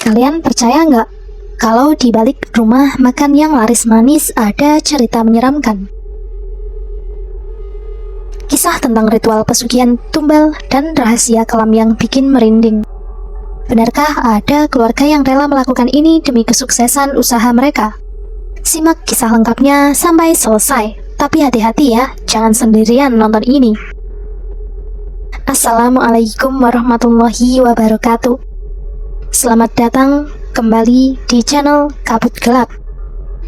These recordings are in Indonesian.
Kalian percaya nggak kalau di balik rumah makan yang laris manis ada cerita menyeramkan? Kisah tentang ritual pesugihan tumbal dan rahasia kelam yang bikin merinding. Benarkah ada keluarga yang rela melakukan ini demi kesuksesan usaha mereka? Simak kisah lengkapnya sampai selesai. Tapi hati-hati ya, jangan sendirian nonton ini. Assalamualaikum warahmatullahi wabarakatuh. Selamat datang kembali di channel Kabut Gelap.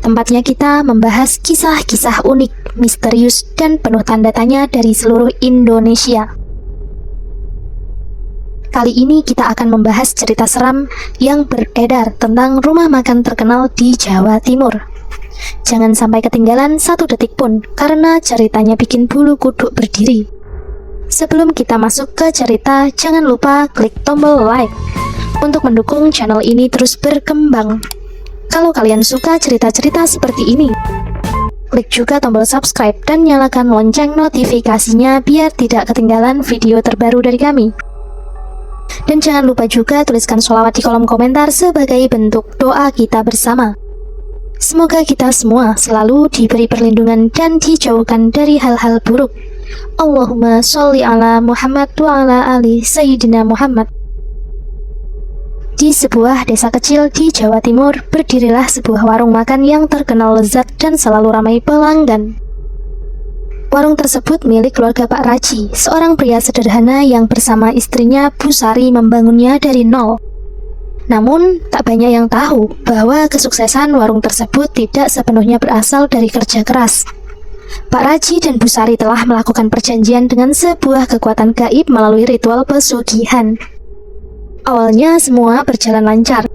Tempatnya kita membahas kisah-kisah unik, misterius, dan penuh tanda tanya dari seluruh Indonesia. Kali ini kita akan membahas cerita seram yang beredar tentang rumah makan terkenal di Jawa Timur. Jangan sampai ketinggalan satu detik pun, karena ceritanya bikin bulu kuduk berdiri. Sebelum kita masuk ke cerita, jangan lupa klik tombol like untuk mendukung channel ini terus berkembang. Kalau kalian suka cerita-cerita seperti ini, klik juga tombol subscribe dan nyalakan lonceng notifikasinya biar tidak ketinggalan video terbaru dari kami. Dan jangan lupa juga tuliskan sholawat di kolom komentar sebagai bentuk doa kita bersama. Semoga kita semua selalu diberi perlindungan dan dijauhkan dari hal-hal buruk. Allahumma sholli ala Muhammad wa ala ali Sayyidina Muhammad. Di sebuah desa kecil di Jawa Timur, berdirilah sebuah warung makan yang terkenal lezat dan selalu ramai pelanggan. Warung tersebut milik keluarga Pak Raji, seorang pria sederhana yang bersama istrinya Bu Sari membangunnya dari nol. Namun, tak banyak yang tahu bahwa kesuksesan warung tersebut tidak sepenuhnya berasal dari kerja keras. Pak Raji dan Bu Sari telah melakukan perjanjian dengan sebuah kekuatan gaib melalui ritual pesugihan. Awalnya semua berjalan lancar.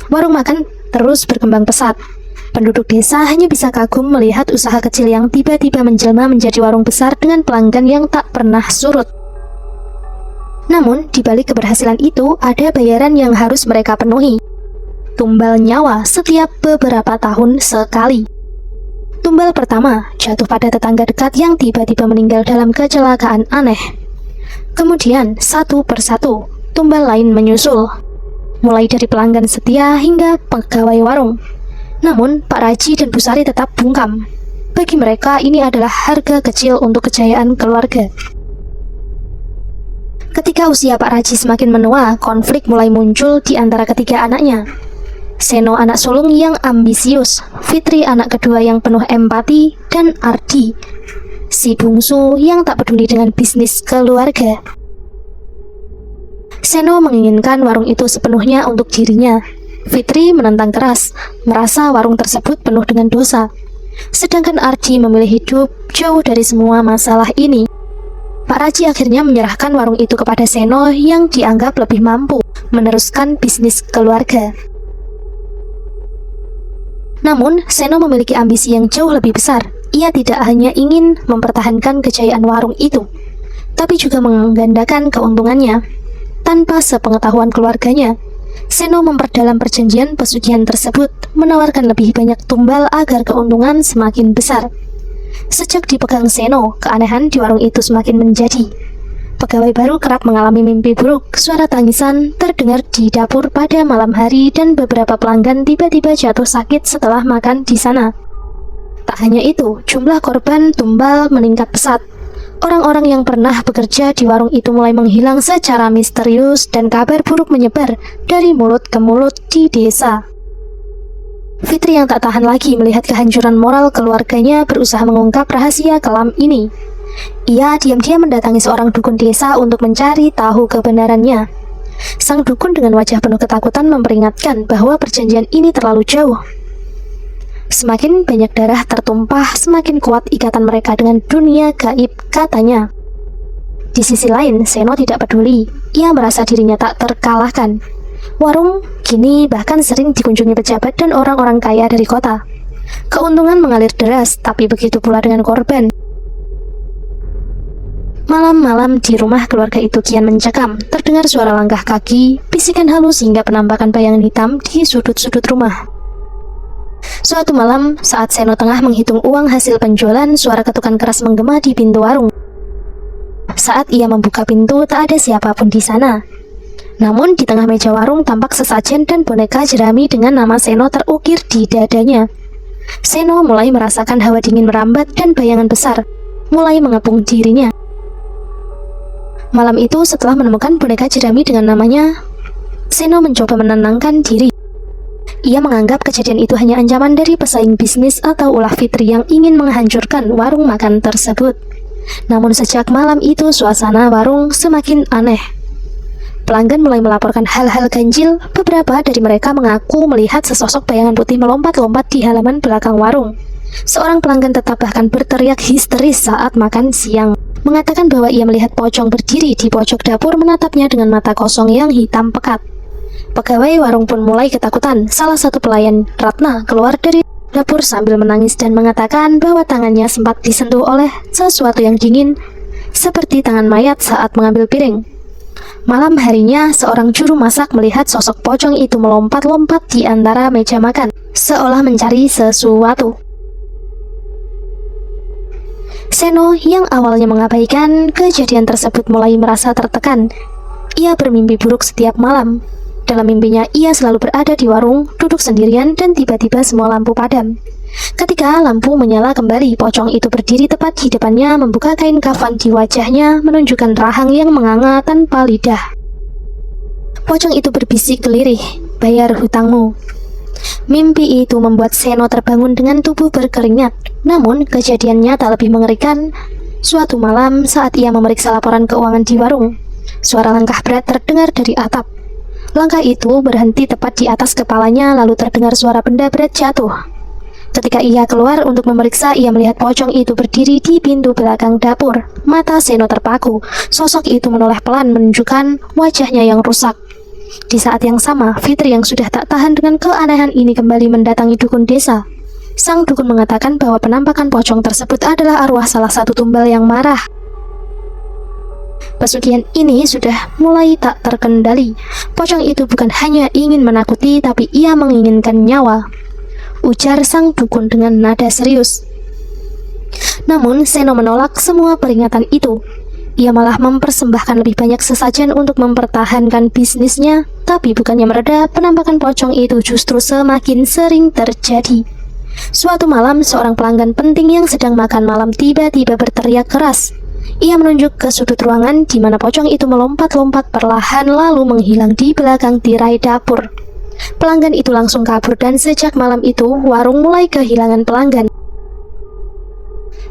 Warung makan terus berkembang pesat. Penduduk desa hanya bisa kagum melihat usaha kecil yang tiba-tiba menjelma menjadi warung besar dengan pelanggan yang tak pernah surut. Namun, di balik keberhasilan itu, ada bayaran yang harus mereka penuhi. Tumbal nyawa setiap beberapa tahun sekali. Tumbal pertama jatuh pada tetangga dekat yang tiba-tiba meninggal dalam kecelakaan aneh. Kemudian, satu persatu, tumbal lain menyusul. Mulai dari pelanggan setia hingga pegawai warung. Namun, Pak Raji dan Bu Sari tetap bungkam. Bagi mereka, ini adalah harga kecil untuk kejayaan keluarga. Ketika usia Pak Raji semakin menua, konflik mulai muncul di antara ketiga anaknya. Seno anak sulung yang ambisius, Fitri anak kedua yang penuh empati, dan Ardi, si bungsu yang tak peduli dengan bisnis keluarga. Seno menginginkan warung itu sepenuhnya untuk dirinya. Fitri menentang keras, merasa warung tersebut penuh dengan dosa. Sedangkan Ardi memilih hidup jauh dari semua masalah ini. Pak Raji akhirnya menyerahkan warung itu kepada Seno yang dianggap lebih mampu meneruskan bisnis keluarga. Namun, Seno memiliki ambisi yang jauh lebih besar. Ia tidak hanya ingin mempertahankan kejayaan warung itu, tapi juga menggandakan keuntungannya. Tanpa sepengetahuan keluarganya, Seno memperdalam perjanjian pesugihan tersebut, menawarkan lebih banyak tumbal agar keuntungan semakin besar. Sejak dipegang Seno, keanehan di warung itu semakin menjadi. Pegawai baru kerap mengalami mimpi buruk, suara tangisan terdengar di dapur pada malam hari, dan beberapa pelanggan tiba-tiba jatuh sakit setelah makan di sana. Tak hanya itu, jumlah korban tumbal meningkat pesat. Orang-orang yang pernah bekerja di warung itu mulai menghilang secara misterius dan kabar buruk menyebar dari mulut ke mulut di desa. Fitri yang tak tahan lagi melihat kehancuran moral keluarganya berusaha mengungkap rahasia kelam ini. Ia diam-diam mendatangi seorang dukun desa untuk mencari tahu kebenarannya. Sang dukun dengan wajah penuh ketakutan memperingatkan bahwa perjanjian ini terlalu jauh. Semakin banyak darah tertumpah, semakin kuat ikatan mereka dengan dunia gaib, katanya. Di sisi lain, Seno tidak peduli. Ia merasa dirinya tak terkalahkan. Warung kini bahkan sering dikunjungi pejabat dan orang-orang kaya dari kota. Keuntungan mengalir deras, tapi begitu pula dengan korban. Malam-malam di rumah keluarga itu kian mencekam. Terdengar suara langkah kaki, bisikan halus hingga penampakan bayangan hitam di sudut-sudut rumah. Suatu malam, saat Seno tengah menghitung uang hasil penjualan, suara ketukan keras menggema di pintu warung. Saat ia membuka pintu, tak ada siapapun di sana. Namun di tengah meja warung tampak sesajen dan boneka jerami dengan nama Seno terukir di dadanya. Seno mulai merasakan hawa dingin merambat dan bayangan besar mulai mengepung dirinya. Malam itu setelah menemukan boneka jerami dengan namanya, Seno mencoba menenangkan diri. Ia menganggap kejadian itu hanya ancaman dari pesaing bisnis atau ulah Fitri yang ingin menghancurkan warung makan tersebut. Namun sejak malam itu suasana warung semakin aneh. Pelanggan mulai melaporkan hal-hal ganjil. Beberapa dari mereka mengaku melihat sesosok bayangan putih melompat-lompat di halaman belakang warung. Seorang pelanggan tetap bahkan berteriak histeris saat makan siang, mengatakan bahwa ia melihat pocong berdiri di pojok dapur menatapnya dengan mata kosong yang hitam pekat. Pegawai warung pun mulai ketakutan. Salah satu pelayan, Ratna, keluar dari dapur sambil menangis dan mengatakan bahwa tangannya sempat disentuh oleh sesuatu yang dingin, seperti tangan mayat saat mengambil piring. Malam harinya, seorang juru masak melihat sosok pocong itu melompat-lompat di antara meja makan, seolah mencari sesuatu. Seno yang awalnya mengabaikan kejadian tersebut mulai merasa tertekan. Ia bermimpi buruk setiap malam. Dalam mimpinya, ia selalu berada di warung, duduk sendirian, dan tiba-tiba semua lampu padam. Ketika lampu menyala kembali, pocong itu berdiri tepat di depannya, membuka kain kafan di wajahnya, menunjukkan rahang yang menganga tanpa lidah. Pocong itu berbisik lirih, "Bayar hutangmu." Mimpi itu membuat Seno terbangun dengan tubuh berkeringat. Namun, kejadian nyata lebih mengerikan. Suatu malam, saat ia memeriksa laporan keuangan di warung, suara langkah berat terdengar dari atap. Langkah itu berhenti tepat di atas kepalanya, lalu terdengar suara benda berat jatuh. Ketika ia keluar untuk memeriksa, ia melihat pocong itu berdiri di pintu belakang dapur. Mata Seno terpaku. Sosok itu menoleh pelan menunjukkan wajahnya yang rusak. Di saat yang sama, Fitri yang sudah tak tahan dengan keanehan ini kembali mendatangi dukun desa. Sang dukun mengatakan bahwa penampakan pocong tersebut adalah arwah salah satu tumbal yang marah. Pesugihan ini sudah mulai tak terkendali. Pocong itu bukan hanya ingin menakuti, tapi ia menginginkan nyawa, ujar sang dukun dengan nada serius. Namun Seno menolak semua peringatan itu. Ia malah mempersembahkan lebih banyak sesajen untuk mempertahankan bisnisnya. Tapi bukannya mereda, penampakan pocong itu justru semakin sering terjadi. Suatu malam, seorang pelanggan penting yang sedang makan malam tiba-tiba berteriak keras. Ia menunjuk ke sudut ruangan di mana pocong itu melompat-lompat perlahan lalu menghilang di belakang tirai dapur. Pelanggan itu langsung kabur dan sejak malam itu warung mulai kehilangan pelanggan.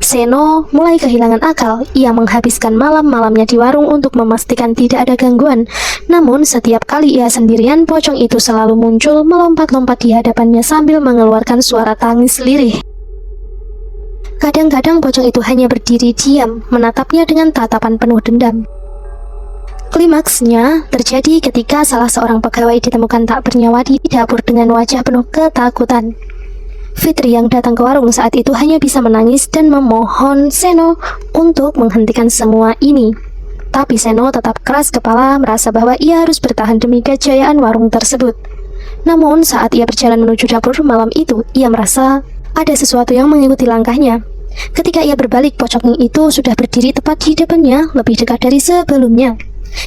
Seno mulai kehilangan akal. Ia menghabiskan malam-malamnya di warung untuk memastikan tidak ada gangguan. Namun setiap kali ia sendirian, pocong itu selalu muncul melompat-lompat di hadapannya sambil mengeluarkan suara tangis lirih. Kadang-kadang pocong itu hanya berdiri diam, menatapnya dengan tatapan penuh dendam. Klimaksnya terjadi ketika salah seorang pegawai ditemukan tak bernyawa di dapur dengan wajah penuh ketakutan. Fitri yang datang ke warung saat itu hanya bisa menangis dan memohon Seno untuk menghentikan semua ini. Tapi Seno tetap keras kepala, merasa bahwa ia harus bertahan demi kejayaan warung tersebut. Namun saat ia berjalan menuju dapur malam itu, ia merasa ada sesuatu yang mengikuti langkahnya. Ketika ia berbalik, pocong itu sudah berdiri tepat di depannya, lebih dekat dari sebelumnya.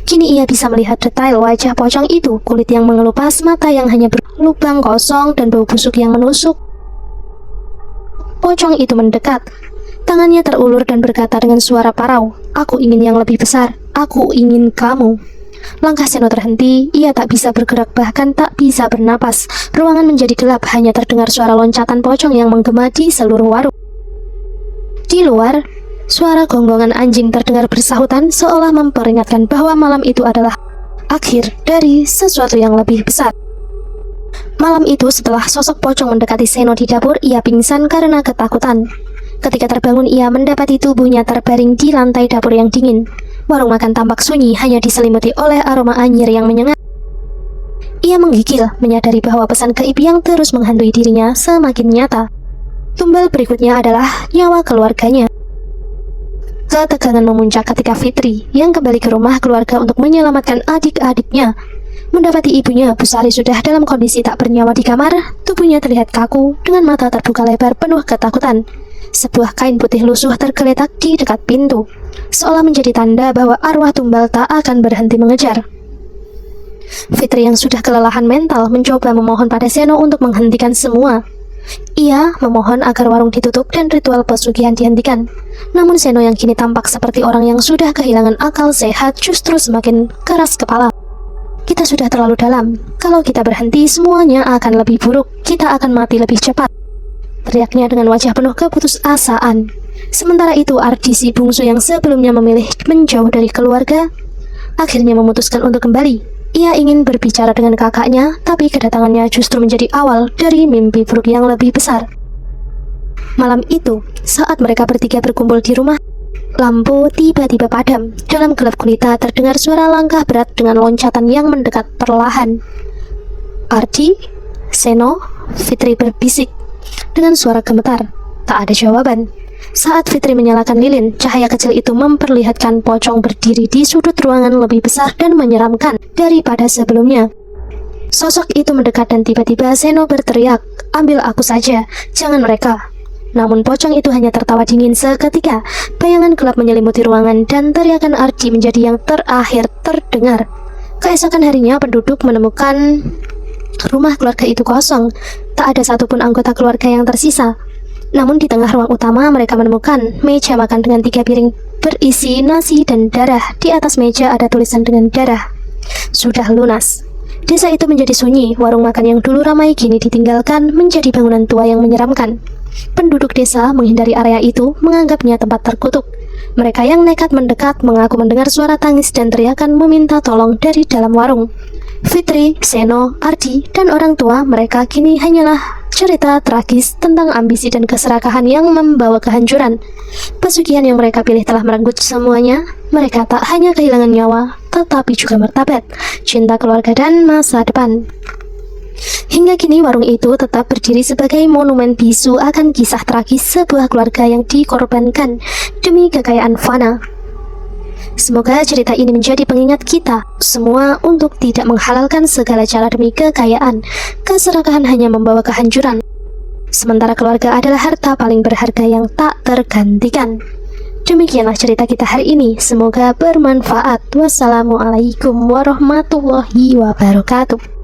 Kini ia bisa melihat detail wajah pocong itu, kulit yang mengelupas, mata yang hanya berlubang kosong, dan bau busuk yang menusuk. Pocong itu mendekat. Tangannya terulur dan berkata dengan suara parau, "Aku ingin yang lebih besar. Aku ingin kamu." Langkah Seno terhenti. Ia tak bisa bergerak, bahkan tak bisa bernapas. Ruangan menjadi gelap, hanya terdengar suara loncatan pocong yang menggema di seluruh warung. Di luar, suara gonggongan anjing terdengar bersahutan, seolah memperingatkan bahwa malam itu adalah akhir dari sesuatu yang lebih besar. Malam itu, setelah sosok pocong mendekati Seno di dapur, ia pingsan karena ketakutan. Ketika terbangun, ia mendapati tubuhnya terbaring di lantai dapur yang dingin. Warung makan tampak sunyi, hanya diselimuti oleh aroma anyir yang menyengat. Ia menggigil, menyadari bahwa pesan gaib yang terus menghantui dirinya semakin nyata. Tumbal berikutnya adalah nyawa keluarganya. Ketegangan memuncak ketika Fitri, yang kembali ke rumah keluarga untuk menyelamatkan adik-adiknya, mendapati ibunya, Bu Sari, sudah dalam kondisi tak bernyawa di kamar. Tubuhnya terlihat kaku, dengan mata terbuka lebar penuh ketakutan. Sebuah kain putih lusuh tergeletak di dekat pintu, seolah menjadi tanda bahwa arwah tumbal tak akan berhenti mengejar. Fitri yang sudah kelelahan mental mencoba memohon pada Seno untuk menghentikan semua. Ia memohon agar warung ditutup dan ritual pesugihan dihentikan. Namun Seno yang kini tampak seperti orang yang sudah kehilangan akal sehat justru semakin keras kepala. Kita sudah terlalu dalam. Kalau kita berhenti, semuanya akan lebih buruk. Kita akan mati lebih cepat, teriaknya dengan wajah penuh keputusasaan. Sementara itu, Ardi si bungsu yang sebelumnya memilih menjauh dari keluarga, akhirnya memutuskan untuk kembali. Ia ingin berbicara dengan kakaknya, tapi kedatangannya justru menjadi awal dari mimpi buruk yang lebih besar. Malam itu, saat mereka bertiga berkumpul di rumah, lampu tiba-tiba padam. Dalam gelap gulita terdengar suara langkah berat dengan loncatan yang mendekat perlahan. Ardi, Seno, Fitri berbisik dengan suara gemetar. Tak ada jawaban. Saat Fitri menyalakan lilin, cahaya kecil itu memperlihatkan pocong berdiri di sudut ruangan lebih besar dan menyeramkan daripada sebelumnya. Sosok itu mendekat dan tiba-tiba Seno berteriak, "Ambil aku saja, jangan mereka." Namun pocong itu hanya tertawa dingin seketika. Bayangan gelap menyelimuti ruangan dan teriakan Ardi menjadi yang terakhir terdengar. Keesokan harinya penduduk menemukan rumah keluarga itu kosong. Tak ada satupun anggota keluarga yang tersisa. Namun di tengah ruang utama mereka menemukan meja makan dengan 3 piring berisi nasi dan darah. Di atas meja ada tulisan dengan darah, "Sudah lunas." Desa itu menjadi sunyi. Warung makan yang dulu ramai kini ditinggalkan menjadi bangunan tua yang menyeramkan. Penduduk desa menghindari area itu, menganggapnya tempat terkutuk. Mereka yang nekat mendekat mengaku mendengar suara tangis dan teriakan meminta tolong dari dalam warung. Fitri, Seno, Ardi, dan orang tua mereka kini hanyalah cerita tragis tentang ambisi dan keserakahan yang membawa kehancuran. Pesugihan yang mereka pilih telah merenggut semuanya. Mereka tak hanya kehilangan nyawa, tetapi juga martabat, cinta keluarga, dan masa depan. Hingga kini warung itu tetap berdiri sebagai monumen bisu akan kisah tragis sebuah keluarga yang dikorbankan demi kekayaan fana. Semoga cerita ini menjadi pengingat kita semua untuk tidak menghalalkan segala cara demi kekayaan. Keserakahan hanya membawa kehancuran, sementara keluarga adalah harta paling berharga yang tak tergantikan. Demikianlah cerita kita hari ini. Semoga bermanfaat. Wassalamualaikum warahmatullahi wabarakatuh.